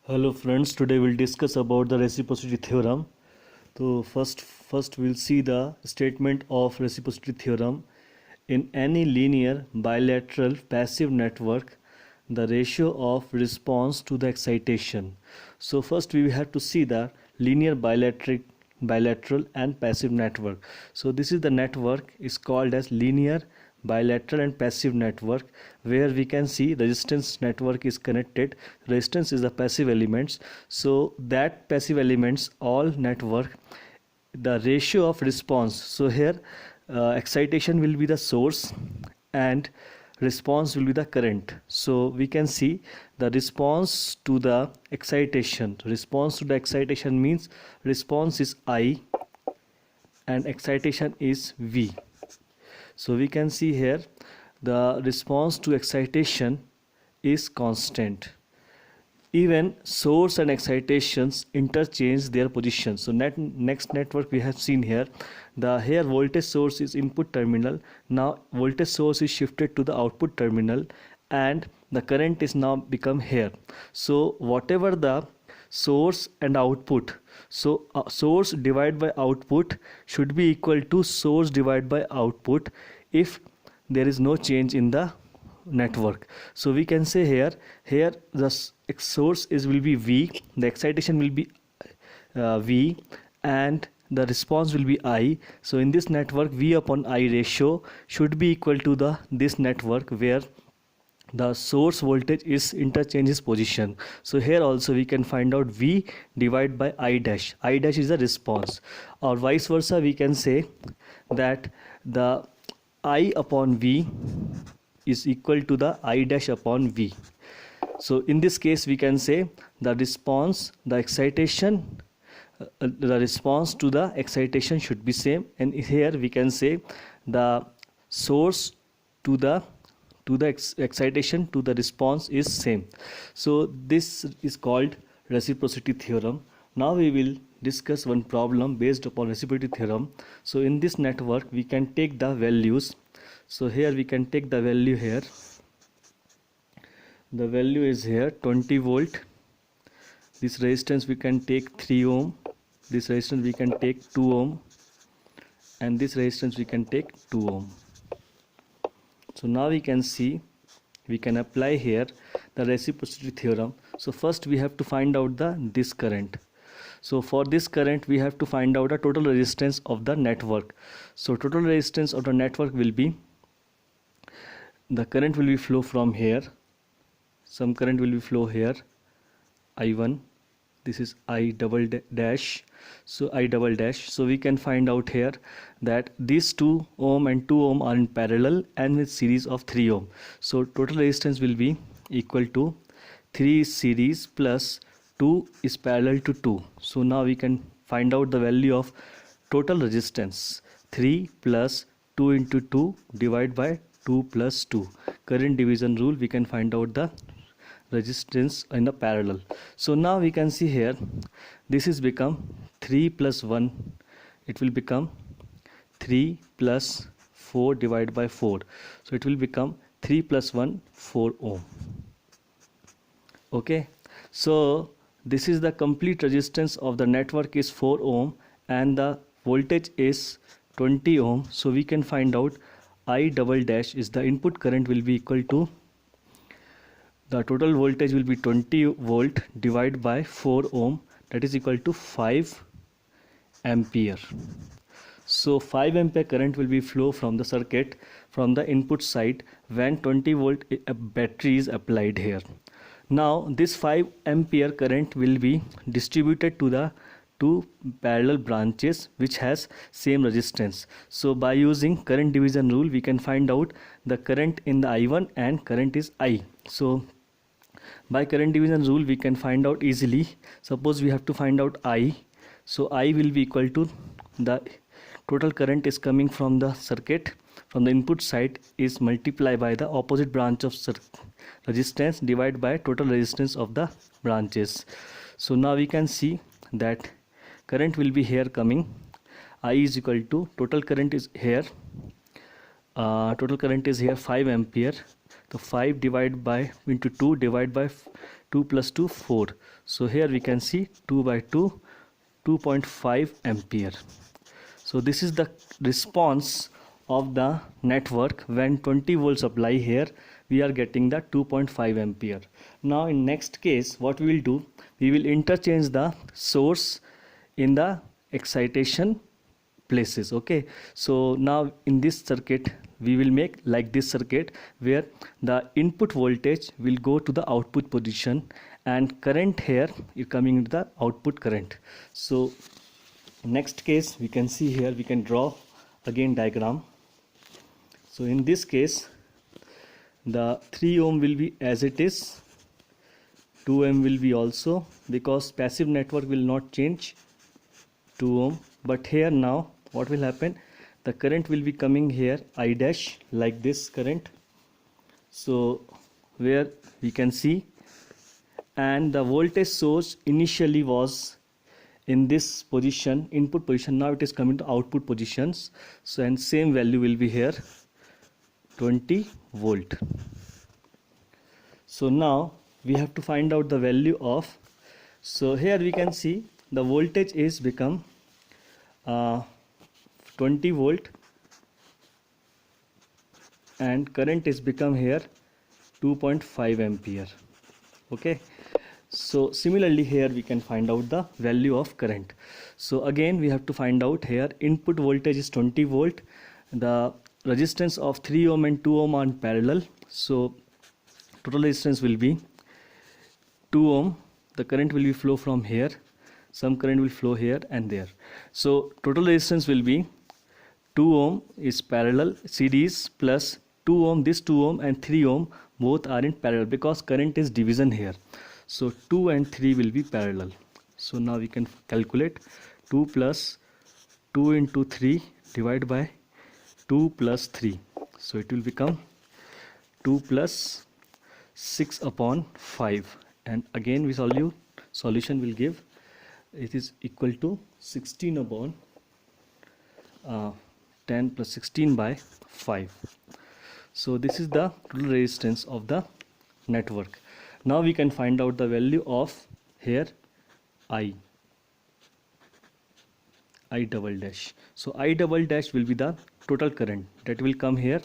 Hello friends, today we'll discuss about the reciprocity theorem. So first we'll see the statement of reciprocity theorem. In any linear bilateral passive network, the ratio of response to the excitation. So first we have to see the linear bilateral and passive network. So this is the network is called as linear bilateral and passive network, where we can see resistance network is connected. Resistance is the passive elements, so that passive elements all network, the ratio of response. So here excitation will be the source and response will be the current. So we can see the response to the excitation. Response to the excitation means response is I and excitation is V. So we can see here the response to excitation is constant. Even source and excitations interchange their positions. So next network we have seen here, the here voltage source is input terminal. Now voltage source is shifted to the output terminal and the current is now become here. So whatever the source and output, so source divided by output should be equal to source divided by output if there is no change in the network. So we can say here the source is will be V, the excitation will be V, and the response will be I. So in this network V upon I ratio should be equal to the this network where the source voltage is interchanges position. So here also we can find out V divided by I dash. I dash is the response, or vice versa we can say that the I upon V is equal to the I dash upon V. So in this case we can say the response, the excitation, the response to the excitation should be same, and here we can say the source to the excitation to the response is same. So this is called reciprocity theorem. Now we will discuss one problem based upon reciprocity theorem. So in this network we can take the values. So here we can take the value here. The value is here 20 volt. This resistance we can take 3 ohm. This resistance we can take 2 ohm. And this resistance we can take 2 ohm. So now we can see, we can apply here the reciprocity theorem. So first we have to find out this current. So for this current we have to find out the total resistance of the network. So total resistance of the network will be, the current will be flow from here, some current will be flow here, I1, this is I double dash. So I double dash, so we can find out here that these 2 ohm and 2 ohm are in parallel and with series of 3 ohm. So total resistance will be equal to 3 series plus 2 is parallel to 2. So now we can find out the value of total resistance. 3 plus 2 into 2 divided by 2 plus 2. Current division rule, we can find out the resistance in the parallel. So now we can see here this is become 3 plus 1, it will become 3 plus 4 divided by 4. So it will become 3 plus 1 4 ohm. Okay, so this is the complete resistance of the network is 4 ohm and the voltage is 20 ohm. So we can find out I double dash is the input current will be equal to, the total voltage will be 20 volt divided by 4 ohm, that is equal to 5 ampere. So 5 ampere current will be flow from the circuit from the input side when 20 volt battery is applied here. Now this 5 ampere current will be distributed to the 2 parallel branches which has same resistance. So by using current division rule we can find out the current in the I1 and current is I. So by current division rule we can find out easily. Suppose we have to find out I. So I will be equal to the total current is coming from the circuit from the input side is multiplied by the opposite branch of resistance divided by total resistance of the branches. So now we can see that current will be here coming. I is equal to total current is here. Total current is here 5 ampere the 5 divided by into 2 divided by 2 plus 2 4. So here we can see 2 by 2 2.5 ampere. So this is the response of the network when 20 volts apply here, we are getting the 2.5 ampere. Now in next case what we will do, we will interchange the source in the excitation places. Okay, so now in this circuit we will make like this circuit where the input voltage will go to the output position and current here is coming into the output current. So next case we can see here, we can draw again diagram. So in this case the 3 ohm will be as it is, 2 ohm will be also, because passive network will not change 2 ohm. But here now what will happen, the current will be coming here I dash like this current, so where we can see, and the voltage source initially was in this position, input position, now it is coming to output positions. So and same value will be here 20 volt. So now we have to find out the value of, so here we can see the voltage is become 20 volt and current is become here 2.5 ampere. Okay, so similarly here we can find out the value of current. So again we have to find out here, input voltage is 20 volt, the resistance of 3 ohm and 2 ohm are in parallel, so total resistance will be 2 ohm, the current will be flow from here, some current will flow here and there. So total resistance will be 2 ohm is parallel series plus 2 ohm, this 2 ohm and 3 ohm both are in parallel because current is division here. So 2 and 3 will be parallel. So now we can calculate 2 plus 2 into 3 divided by 2 plus 3. So it will become 2 plus 6 upon 5, and again we solution will give, it is equal to 16 upon 10 plus 16 by 5. So this is the total resistance of the network. Now we can find out the value of here I double dash. So I double dash will be the total current that will come here.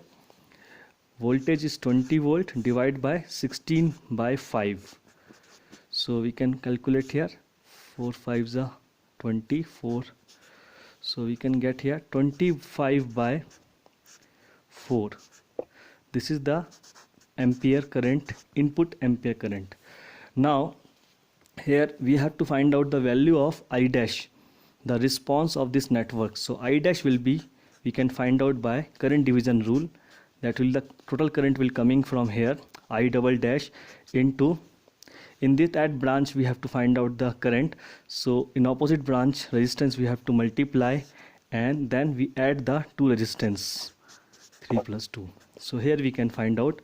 Voltage is 20 volt divided by 16 by 5. So we can calculate here, 4 5s are 24. So we can get here 25 by 4. This is the ampere current, input ampere current. Now here we have to find out the value of I dash, the response of this network. So I dash will be, we can find out by current division rule, that will the total current will coming from here I double dash into, in this at branch we have to find out the current, so in opposite branch resistance we have to multiply and then we add the two resistance 3 plus 2. So here we can find out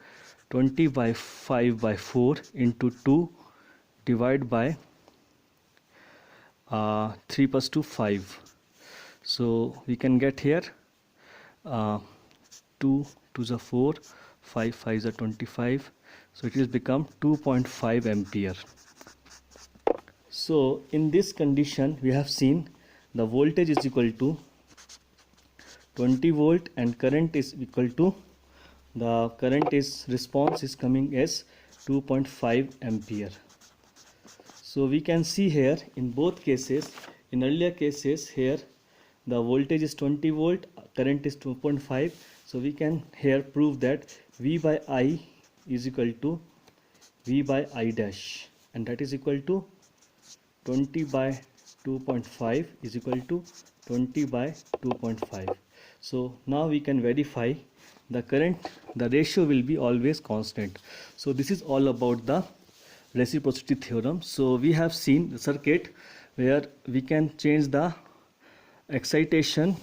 20 by 5 by 4 into 2 divided by 3 plus 2 5. So we can get here 2 2s are 4, 5 5s are 25. So it will become 2.5 ampere. So in this condition we have seen the voltage is equal to 20 volt and current is equal to, the current is response is coming as 2.5 ampere. So we can see here in both cases, in earlier cases here the voltage is 20 volt, current is 2.5. So we can here prove that V by I is equal to V by I dash, and that is equal to 20 by 2.5 is equal to 20 by 2.5. So now we can verify the current, the ratio will be always constant. So this is all about the reciprocity theorem. So we have seen the circuit where we can change the excitation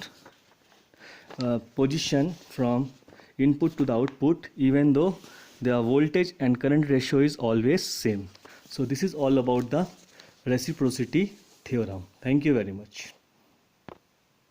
position from input to the output even though the voltage and current ratio is always same. So this is all about the reciprocity theorem. Thank you very much.